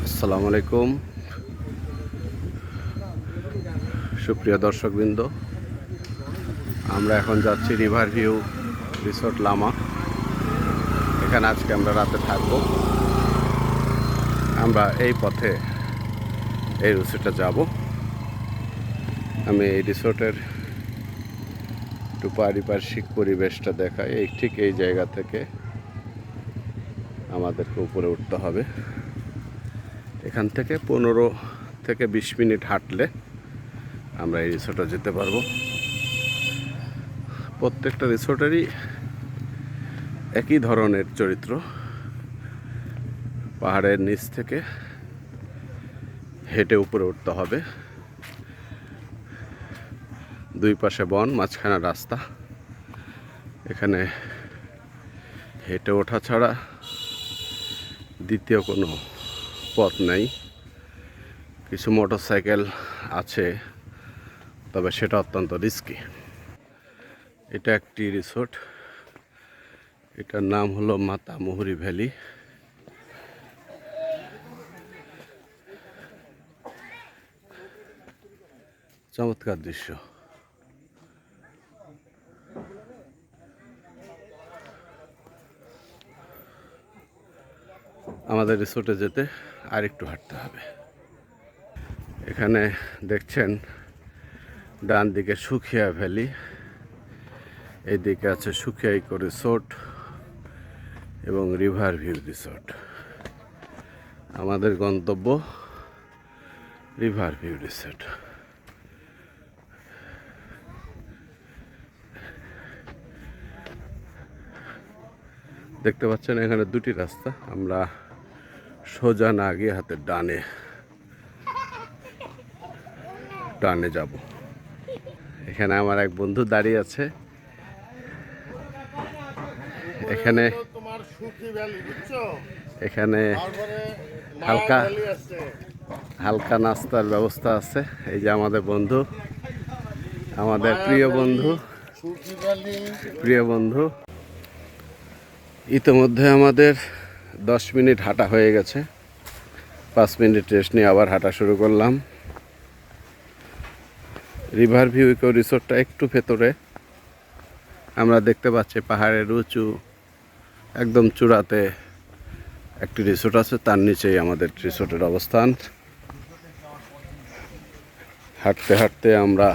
আসসালামু আলাইকুম সুপ্রিয় দর্শকবৃন্দ, আমরা এখন যাচ্ছি রিভার ভিউ রিসোর্ট লামা। এখানে আজকে আমরা রাতে থাকব। আমরা এই পথে এই রিসোর্টে যাব। আমি এই রিসোর্টের একটু পারিপার্শ্বিক পরিবেশটা দেখাই। ঠিক এই জায়গা থেকে আমাদেরকে উপরে উঠতে হবে। এখান থেকে 15 থেকে 20 মিনিট হাঁটলে আমরা এই রিসোর্টে যেতে পারবো। প্রত্যেকটা রিসোর্টেরই একই ধরনের চরিত্র। পাহাড়ের নিচ থেকে হেঁটে উপরে উঠতে হবে। দুই পাশে বন, মাঝখানে রাস্তা। এখানে হেঁটে ওঠা ছাড়া দ্বিতীয় কোনো পথ নাই। কিছু মোটরসাইকেল আছে, তবে সেটা অত্যন্ত রিস্কি। এটা একটি রিসোর্ট, এটার নাম হলো মাতামুহুরী ভ্যালি। চমৎকার দৃশ্য। আমাদের রিসোর্টে যেতে আর একটু হাঁটতে হবে। এখানে দেখছেন ডান দিকে সুখিয়া ভ্যালি, এইদিকে আছে সুখিয়া ইকো রিসোর্ট এবং রিভার ভিউ রিসোর্ট। আমাদের গন্তব্য রিভার ভিউ রিসোর্ট। দেখতে পাচ্ছেন এখানে দুটি রাস্তা। আমরা সোজা না গিয়ে হাতের ডানে যাব। এখানে আমার এক বন্ধু দাঁড়িয়ে আছে। এখানে হালকা নাস্তার ব্যবস্থা আছে। এই যে আমাদের বন্ধু, আমাদের প্রিয় বন্ধু। ইতিমধ্যে আমাদের 10 মিনিট হাঁটা হয়ে গেছে। 5 মিনিট রেস্ট নিয়ে আবার হাঁটা শুরু করলাম। রিভার ভিউ ইকো রিসোর্টটা একটু ভেতরে। আমরা দেখতে পাচ্ছি পাহাড়ের উঁচু একদম চূড়াতে একটি রিসোর্ট আছে, তার নিচেই আমাদের রিসোর্টের অবস্থান। হাঁটতে হাঁটতে আমরা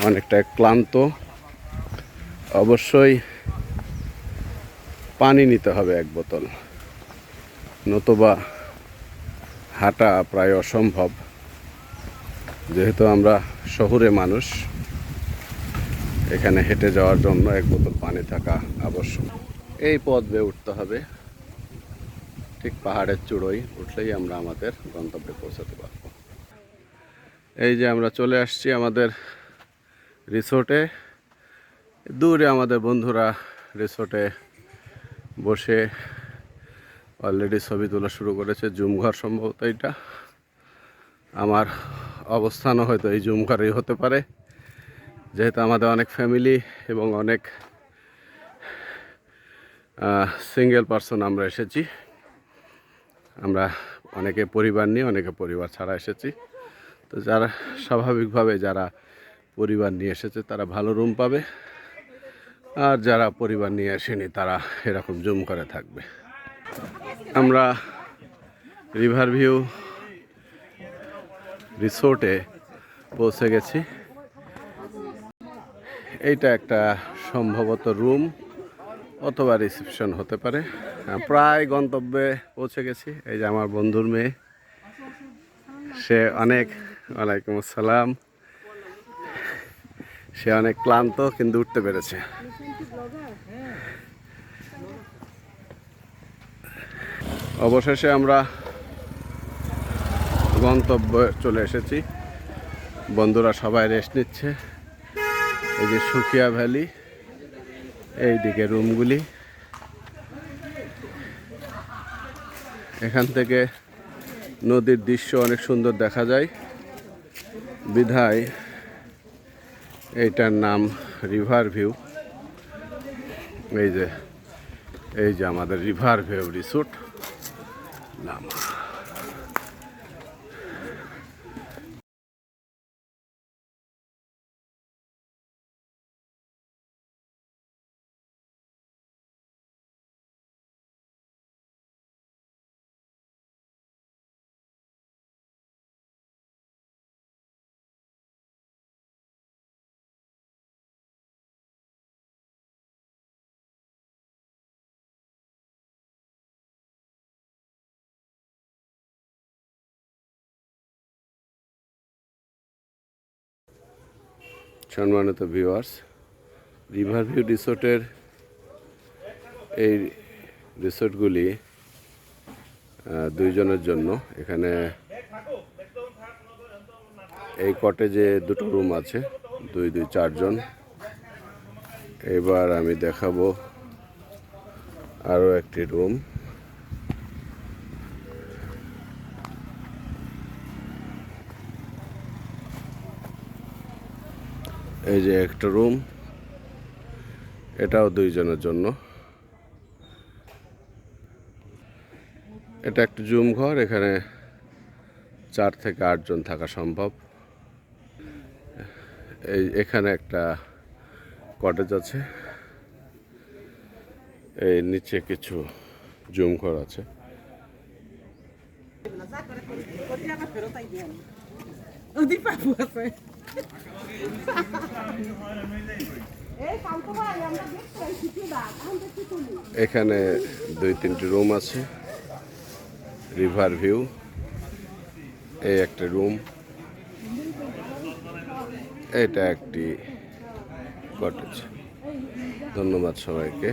অনেকটা ক্লান্ত। অবশ্যই পানি নিতে হবে 1 বোতল, নতুবা হাঁটা প্রায় অসম্ভব। যেহেতু আমরা শহুরে মানুষ, এখানে হেঁটে যাওয়ার জন্য 1 বোতল পানি থাকা আবশ্যক। এই পথ বেয়ে উঠতে হবে। ঠিক পাহাড়ের চূড়োয় উঠলেই আমরা আমাদের গন্তব্যে পৌঁছাতে পারব। এই যে আমরা চলে আসছি আমাদের রিসোর্টে। দূরে আমাদের বন্ধুরা রিসোর্টে বসে অলরেডি ছবি তোলা শুরু করেছে। জুম ঘর সম্ভবত এটা। আমার অবস্থানও হয়তো এই জুম ঘরেই হতে পারে, যেহেতু আমাদের অনেক ফ্যামিলি এবং অনেক সিঙ্গেল পারসন আমরা এসেছি। আমরা অনেকে পরিবার নিয়ে, অনেকে পরিবার ছাড়া এসেছি। তো যারা স্বাভাবিকভাবে যারা পরিবার নিয়ে এসেছে তারা ভালো রুম পাবে, আর যারা পরিবার নিয়ে আসেনি তারা এরকম জুম করে থাকবে। আমরা রিভার ভিউ রিসোর্টে পৌঁছে গেছি। এইটা একটা সম্ভবত রুম অথবা রিসেপশন হতে পারে। প্রায় গন্তব্যে পৌঁছে গেছি। এই যে আমার বন্ধুর মেয়ে, সে অনেক, ওয়ালাইকুম আসসালাম, সে অনেক ক্লান্ত কিন্তু উঠতে পেরেছে। অবশেষে আমরা গন্তব্যে চলে এসেছি। বন্ধুরা সবাই রেস্ট নিচ্ছে। এই যে সুখিয়া ভ্যালি, এই দিকে রুমগুলি। এখান থেকে নদীর দৃশ্য অনেক সুন্দর দেখা যায়, বিধায় এইটার নাম রিভার ভিউ। এই যে এই যে আমাদের রিভার ভিউ রিসোর্ট লামা। সম্মানিত ভিউয়ার্স, রিভার ভিউ রিসোর্টের এই রিসোর্টগুলি দুইজনের জন্য। এখানে এই কটেজে দুটো রুম আছে, দুই দুই চারজন। এবার আমি দেখাবো আরও একটি রুম। এই যে একটা রুম, এটাও দুইজনের জন্য। এটা একটা জুম ঘর, এখানে 4 থেকে 8 জন থাকা সম্ভব। এখানে একটা কটেজ আছে, এই নিচে কিছু জুম ঘর আছে। এখানে 2-3টি রুম আছে। রিভার ভিউ, এই একটা রুম, এটা একটি কটেজ। ধন্যবাদ সবাইকে।